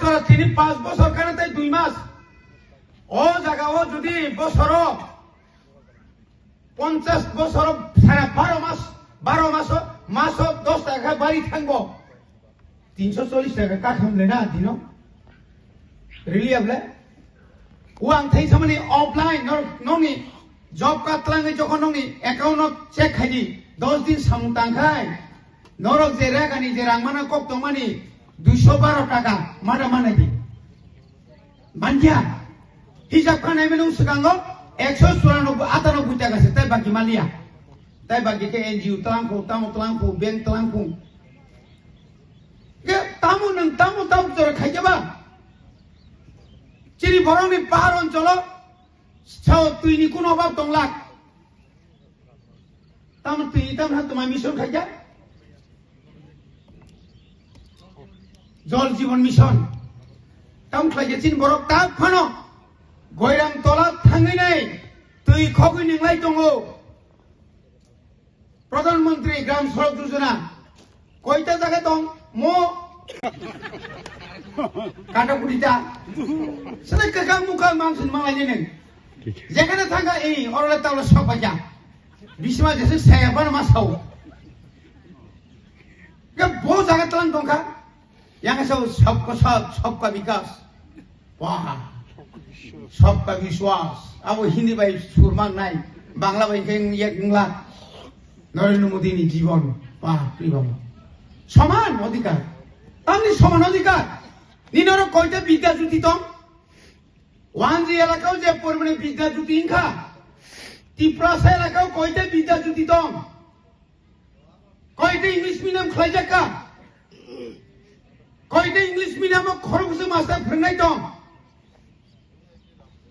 kara tini 5 bosor kana tai 2 mas o jaga o jodi bosoro 50 bosor sara 12 maso 10 taka bari thangbo 340 taka ka khamle na dino reliable uang thai samani offline noni job card tlange jokon noni account check khaji 10 din samtang khai norok je regani je rangmana kok tomani 212 taka mana mana di manja hijab khanai menu segango 194 taka se tai bagi malia tai bagi ke NGO tamu bank telangku ke tamu jor khai jaba Ciri borong ni paharon colo, cau tuini kuno bab tonglak. Tamu tuini tamu hat tumai mission kerja. Jol Jiwan Mission. Tamu kerja ciri borok tak pano. Goirang tolat tangi nai. Tui kogi ninglai tongo. Pradhan Menteri Gram Sadak Yojana. Koita jaga tong mo. Kata kudita, sedang kekang muka mangsun malanya neng. Jangan tangga ini orang tahu siapa aja. Bisma jasa saya apa nama tahu. Ke bos jangan telan tongka. Yang tahu सबका विकास. Wah, सबका विश्वास. Aku Hindi baik surmang naik, Bangla baik yang inglah. Narendra Modi ni जीवन. Wah, pribadi. Saman अधिकार. Tani saman अधिकार. Ninoro koite bidya juti tong wanji elakau je pormane bidya juti inka tiprasa elakau koite bidya juti tong koite English medium khlai ka koite English medium khorogse master phrnai tong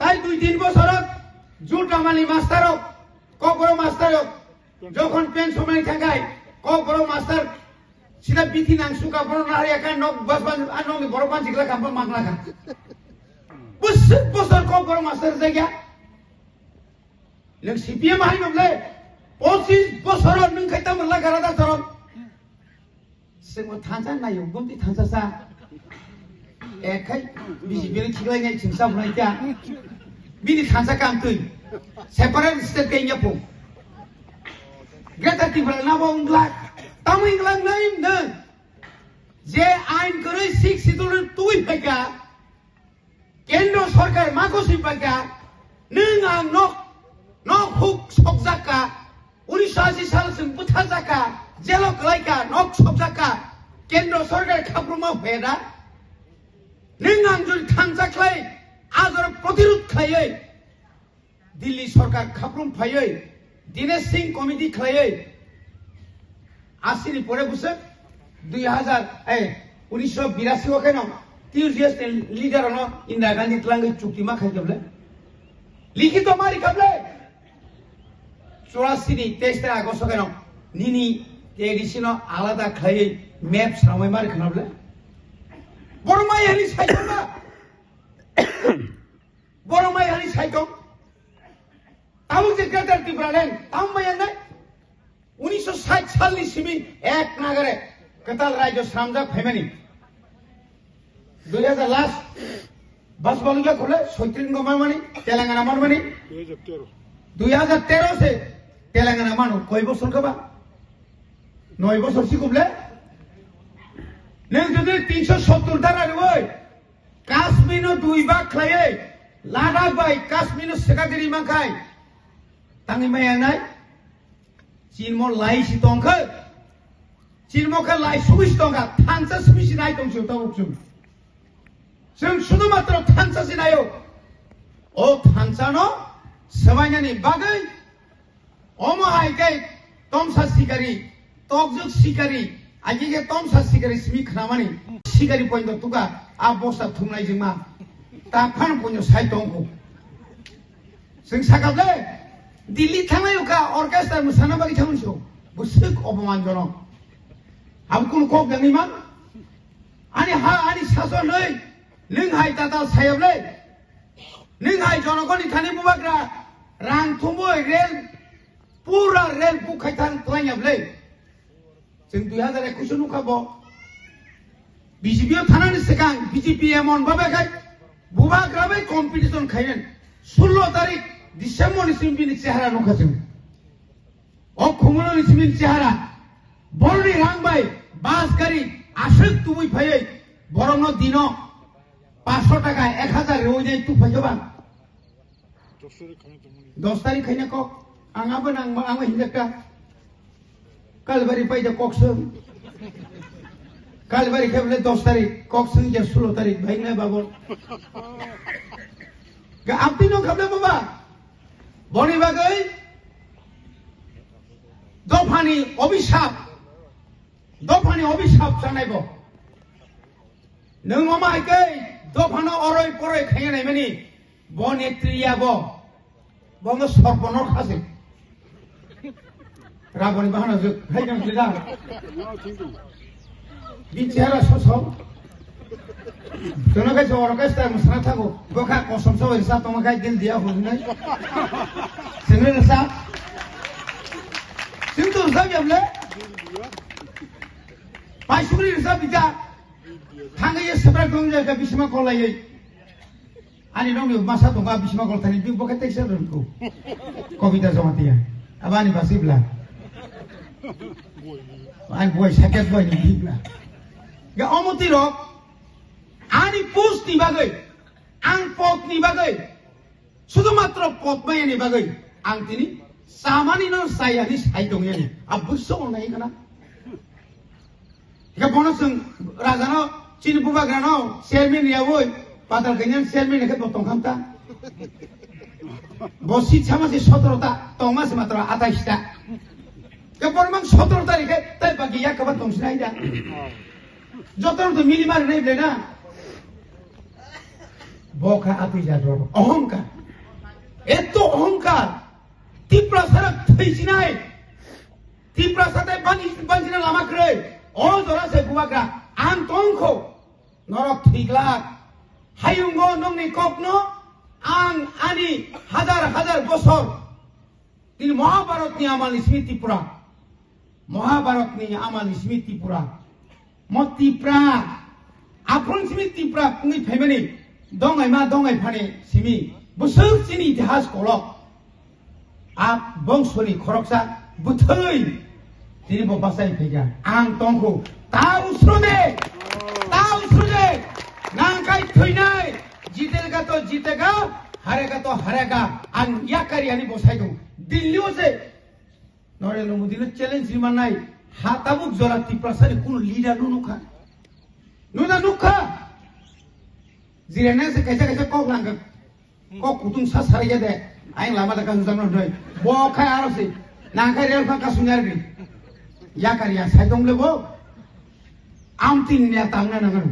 tai 2-3 bosorot jutamali master kokoro master jokhon pension mai thangai kokoro master Sila bikin ang suka pernah nari akan nok basban anong ni borokan sikla kampung manglakan. Bosor kau borong master saja. Leng CPM hari nomle. Posis bosoron neng kaita manglakan ada soron. Semua tansan na yung bumti tansa sa. Kai bisi bini cikla ngay cimsa mulai dia. Bini tansa kamtui. Separate state kayaknya pun. Gata tiba nama unglak. Tamu inglang naim deng. Je ain kore 6 itu tuih peka. Kendro sarkar makosi peka. Nengang nok huk sok zaka. Unisasi sal sing putha zaka. Jelok laika nok sok zaka. Kendro sarkar khapruma heda. Nengang jul thang zaklai. Azor protirut khaye. Delhi sarkar khaprum phaye. Dinesh Singh committee khaye. Asli pore busuk 1982 wakena TUCS leader ono Indira Gandhi telangai cukti mak khai jable likit mari kable 84 ni 23 Agust wakena nini edisino alada khai map samai mari khanable boromai hani saitoma boromai hani saitom tamu sekretar tibralen tam mayangai 1960 साल निसिमी एक नागरे कताल राज्य सामजा family 2000 last बस बलुगा खुले सोइत्रिन गमानी तेलंगाना मानमानी 2013 से तेलंगाना मानो कोई बसर कबा 9 बसर सिकुबले नों जुदि 370 दाना रवै काश्मीर 2 बाग खलायै लादाख बाय काश्मीर सेकागिरि माखाय तांनि मायानाय Cinmo lai si tongka, Cinmo ka lai subis tongka, tansa subis nai tong siu tong siu. Sem sudah matro tansa si nayo. Oh tansa no, semuanya ni bagai. Omo hai kai tom sa sikari, tokjuk sikari, aji ke tom sa sikari simi khnamani. Sikari point to tuka, abosa thumnai jima. Takhan punyo sai tongku. Sing sakable. Delhi thangai uka orchestra musana bagi thangun sio busuk obamanjono amkul kok gani man ani sason lei ning hai tata sayab lei ning hai jonogoni thani bubagra rang thumoi rel pura rel bukhaitan twanyab lei sing 2021 nuka bo BJP थानानि सिगां BJP एमन बाबाखाय बुबाग्राबै competition खायन 16 तारिख डिसेम्बरनिसिम बिनि चेहारा नुखाजों अ खुमलनिसिम बिनि चेहारा बरनि रांबाय बास गारि आसुक तुबै फायै बरनो दिनो 500 टाका 1000 रोयनै तुफायजोबा 10 तारिख खायना को आंगाबो नांबा आंबो हिनजाका कालबारि पाइदे कक्सों कालबारि खेबले 10 तारिख कक्सों जे 16 तारिख भाइना बाबो गा आपदिनो खेबले बाबा बनि बागै दफानि अभिशाप जानायबो नों मामायकै दफानो अरय परय खायनाय मानि बनेत्रियाबो बंग सरपनर खासे राबनि बाहाना जो खायना खिला बिचारा ससो जोना गाइस orchestra मसना थागो गोखा कसम सो हिसाब तमा गाइ दिल दिया होनै सेंग्रा सा सिंतु सा जबले पाइसुरि सा बिजा थांगै सेब्रा दं जायगा बिसमा कलायै आनि दंनि मासा दंगा बिसमा कलथानि बि बके टेक्सर रंको कविता जमातिया आबानि बासिब्ला आन बय साकेत बय नि बिब्ला गा अमति रक आनि पोस्ट नि बागै आं पद नि बागै शुधुमात्र पदमायानि बागै आं तिनि सामानि न सायानि साइ दंयानि अबसो अनाय गना गा बनसं राजानो चिन बुबाग्रानो चेयरमैन यावै पादाल गैनान चेयरमैन के बतं खामता बसि छामासे 17 ता तमासे मात्र 28 ता गा बरमान 17 तारिखे ताइ बागि याकबा दंसिनाय दा जतन तो मिली मार नहीं लेना बोखा आती जादो अहंकार एतो अहंकार तीव्र सरक थैसिनाय तीव्र साथे बांसिना लामा क्रै अ जरा से बुवाग्रा आं तंखौ नरक थिगला हायुंगो नंनि कपनो आं आनि हजार बसर दिन महाभारतनि आमालनि स्मृतिपुरा महाभारतनि आमालनि स्मृतिपुरा मतिप्रा आफ्रन स्मृतिपुरा पुंगै फाइमानि दंगाय मा दंगाय फाने सिमि बोसोरसेनि इतिहास कल आ बंशनि खरकसा बुथै दिनै बबासाय फैगा आं तंखौ ताउस्रुदे नांखाय थैनाय जितेगा तो जीतेगा हारेगा तो हारेगा आं याकारियानि बसाय दं दिल्लीयाव जे नरेन्द्र मोदीनो चेलेन्ज रिमानाय हाताबुक जरा तिप्रासारि कुन लीडर नुखा जिरायना से कैसे कक लांगोन कक कुतुं सा सारिया दे आं लामा दा काजु जानो नै बखाय आरसि नांखाय रेल फांका सुनारगि याकारिया साइदंलेबो आमतिनिया तांना नांगोन